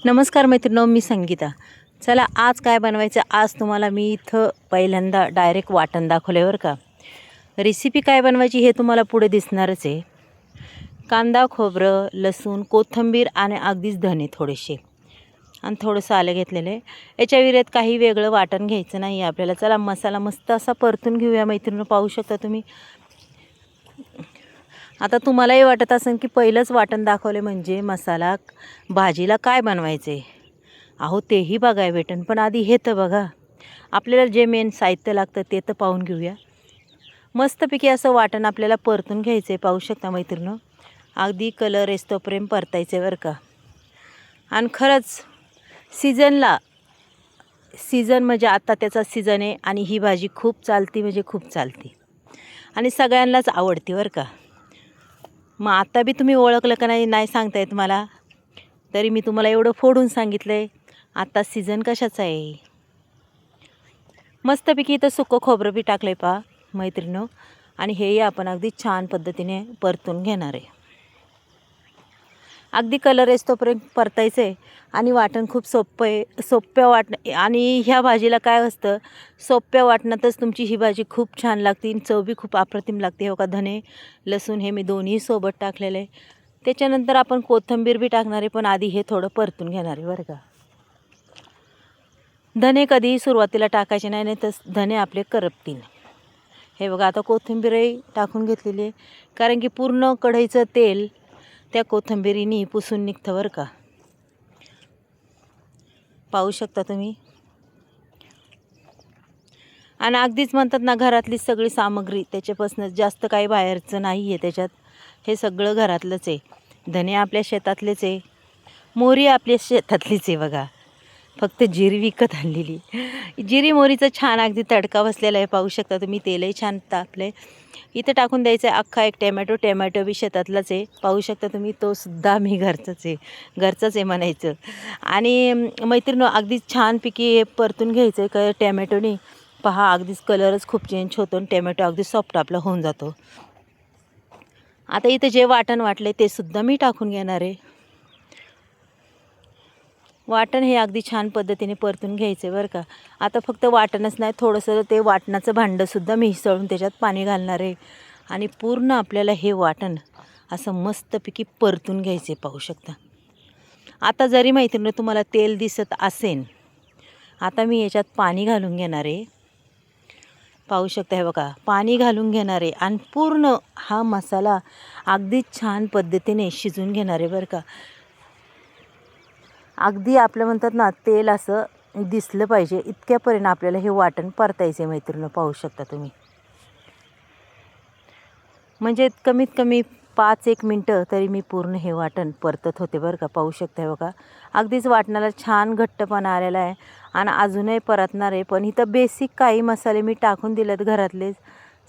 नमस्कार मैत्रिणींनो, मी संगीता. चला आज काय बनवायचं. आज तुम्हाला मी इथं पहिल्यांदा डायरेक्ट वाटण दाखवलं बरं का. रेसिपी काय बनवायची हे तुम्हाला पुढे दिसणारच आहे. कांदा, खोबरं, लसूण, कोथिंबीर आणि अगदीच धणे थोडेसे आणि थोडंसं आलं घेतलेलं आहे. याच्या विरोधात काही वेगळं वाटण घ्यायचं नाही आहे आपल्याला. चला मसाला मस्त असा परतून घेऊया मैत्रिणींनो. पाहू शकता तुम्ही. आता तुम्हालाही वाटत असेल की पहिलंच वाटण दाखवले म्हणजे मसाला भाजीला काय बनवायचं आहे. अहो तेही बघाय भेटन, पण आधी हे तर बघा. आपल्याला जे मेन साहित्य लागतं ते तर पाहून घेऊया. मस्तपैकी असं वाटण आपल्याला परतून घ्यायचं आहे. पाहू शकता मैत्रिणींनो, अगदी कलर येस्तोपर्यंत परतायचं आहे बरं का. आणि खरंच सीझन म्हणजे आता त्याचा सीझन आहे आणि ही भाजी खूप चालती म्हणजे खूप चालती आणि सगळ्यांनाच आवडते बरं का. मग आता बी तुम्ही ओळखलं का नाही सांगता येत मला, तरी मी तुम्हाला एवढं फोडून सांगितलं आहे. आता सीझन कशाचा आहे. मस्तपैकी इथं सुकं खोबरं बी टाकलं आहे पहा मैत्रिणींनो. आणि हेही आपण अगदी छान पद्धतीने परतून घेणार आहे. अगदी कलर येतोपर्यंत परतायचं आहे. आणि वाटण खूप सोपं आहे. सोप्या आणि ह्या भाजीला काय असतं, सोप्या वाटणातच तुमची ही भाजी खूप छान लागते. चव बी खूप अप्रतिम लागते. हो का. धने लसूण हे मी दोन्ही सोबत टाकलेलं आहे. त्याच्यानंतर आपण कोथिंबीर बी टाकणार आहे, पण आधी हे थोडं परतून घेणार आहे बरं का. धने कधीही सुरुवातीला टाकायचे नाही तर धने आपले करपतील. हे बघा, आता कोथिंबीरही टाकून घेतलेली आहे, कारण की पूर्ण कढईचं तेल त्या कोथिंबीरीने पुसून निघतं बरं का. पाहू शकता तुम्ही. आणि अगदीच म्हणतात ना, घरातली सगळी सामग्री, त्याच्यापासून जास्त काही बाहेरचं नाही आहे त्याच्यात. हे सगळं घरातलंच आहे. धने आपल्या शेतातलेच आहे, मोहरी आपल्या शेतातलीच आहे बघा. फक्त जिरी विकत आणलेली. जिरी मोहरीचा छान अगदी तडका बसलेला आहे. पाहू शकता तुम्ही. तेलही छान तापलं आहे. इथं टाकून द्यायचं आहे अख्खा एक टॅमॅटो बी शेतातलाच आहे. पाहू शकता तुम्ही. तो सुद्धा मी घरचंच आहे म्हणायचं. आणि मैत्रिणींनो, अगदी छानपैकी हे परतून घ्यायचं आहे का टॅमॅटोनी. पहा, अगदीच कलरच खूप चेंज होतो आणि टॅमॅटो अगदी सॉफ्ट आपला होऊन जातो. आता इथं जे वाटण वाटले ते सुद्धा मी टाकून घेणार आहे. वाटण हे अगदी छान पद्धतीने परतून घ्यायचं आहे बरं का. आता फक्त वाटणच नाही, थोडंसं ते वाटणाचं भांडंसुद्धा मी हिसळून त्याच्यात पाणी घालणार आहे. आणि पूर्ण आपल्याला हे वाटण असं मस्तपैकी परतून घ्यायचं आहे. पाहू शकता. आता जरी मैत्रिणी तुम्हाला तेल दिसत असेल, आता मी याच्यात पाणी घालून घेणार आहे. पाहू शकता. हे बघा, पाणी घालून घेणार आहे आणि पूर्ण हा मसाला अगदी छान पद्धतीने शिजून घेणार आहे बरं का. अगदी आपलं म्हणतात ना, तेल असं दिसलं पाहिजे इतक्यापर्यंत आपल्याला हे वाटण परतायचं आहे मैत्रिणी. पाहू शकता तुम्ही. म्हणजे कमीत कमी 5-1 मिनटं तरी मी पूर्ण हे वाटण परतत होते बरं का. पाहू शकता. बघा, अगदीच वाटणाला छान घट्टपणा आलेला आहे आणि अजूनही परतणार आहे. पण इथं बेसिक काही मसाले मी टाकून दिलेत घरातलेच,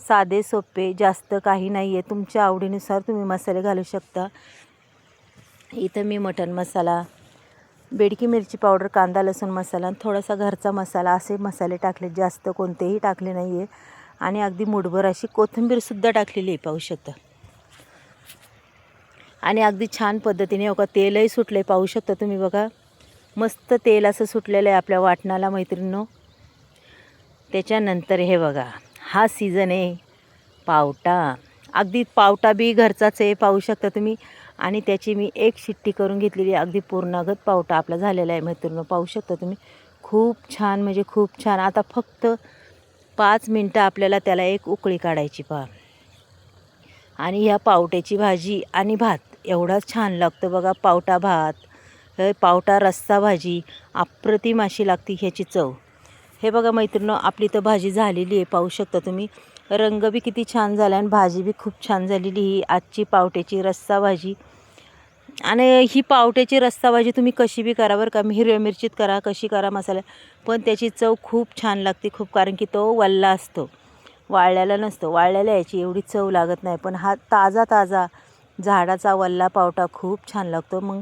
साधे सोपे, जास्त काही नाही आहे. तुमच्या आवडीनुसार तुम्ही मसाले घालू शकता. इथं मी मटण मसाला, बेडकी मिरची पावडर, कांदा लसूण मसाला आणि थोडासा घरचा मसाला असे मसाले टाकले. जास्त कोणतेही टाकले नाही आहे. आणि अगदी मुठभर अशी कोथिंबीरसुद्धा टाकलेली आहे. पाहू शकता. आणि अगदी छान पद्धतीने बघा तेलही सुटले. पाहू शकता तुम्ही. बघा, मस्त तेल असं सुटलेलं आहे आपल्या वाटणाला मैत्रिणींनो. त्याच्यानंतर हे बघा, हा सीझन आहे पावटा. अगदी पावटा बी घरचाच आहे. पाहू शकता तुम्ही. आणि त्याची मी एक शिट्टी करून घेतलेली. अगदी पूर्णागत पावटा आपला झालेला आहे मैत्रिणींनो. पाहू शकता तुम्ही. खूप छान म्हणजे खूप छान. आता फक्त 5 मिनटं आपल्याला त्याला एक उकळी काढायची पहा. आणि ह्या पावट्याची भाजी आणि भात एवढाच छान लागतं बघा. पावटा भात, पावटा रस्सा भाजी अप्रतिम अशी लागते ह्याची चव. हे बघा मैत्रिणींनो, आपली तर भाजी झालेली आहे. पाहू शकता तुम्ही. रंग बी किती छान झाला आणि भाजी बी खूप छान झालेली ही आजची पावट्याची रस्सा भाजी. आणि ही पावट्याची रस्सा भाजी तुम्ही कशी बी करा बरं का. हिरव्या मिरचीत करा, कशी करा मसाला, पण त्याची चव खूप छान लागते खूप. कारण की तो वल्ला असतो, वाळलेला नसतो. वाळलेला याची एवढी चव लागत नाही, पण हा ताजा झाडाचा वल्ला पावटा खूप छान लागतो. मग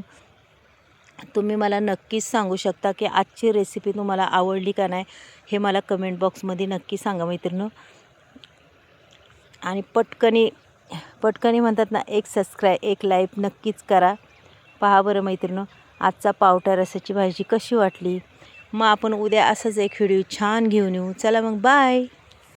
तुम्ही मला नक्कीच सांगू शकता की आजची रेसिपी तुम्हाला आवडली का नाही, हे मला कमेंट बॉक्समध्ये नक्की सांगा मैत्रिणींनो. आणि पटकनी म्हणतात ना, एक सबस्क्राईब एक लाईक नक्कीच करा. पहा बरं मैत्रिणींनो, आजचा पावटा रसाची भाजी कशी वाटली. मग आपण उद्या असंच एक व्हिडिओ छान घेऊन येऊ. चला मग बाय.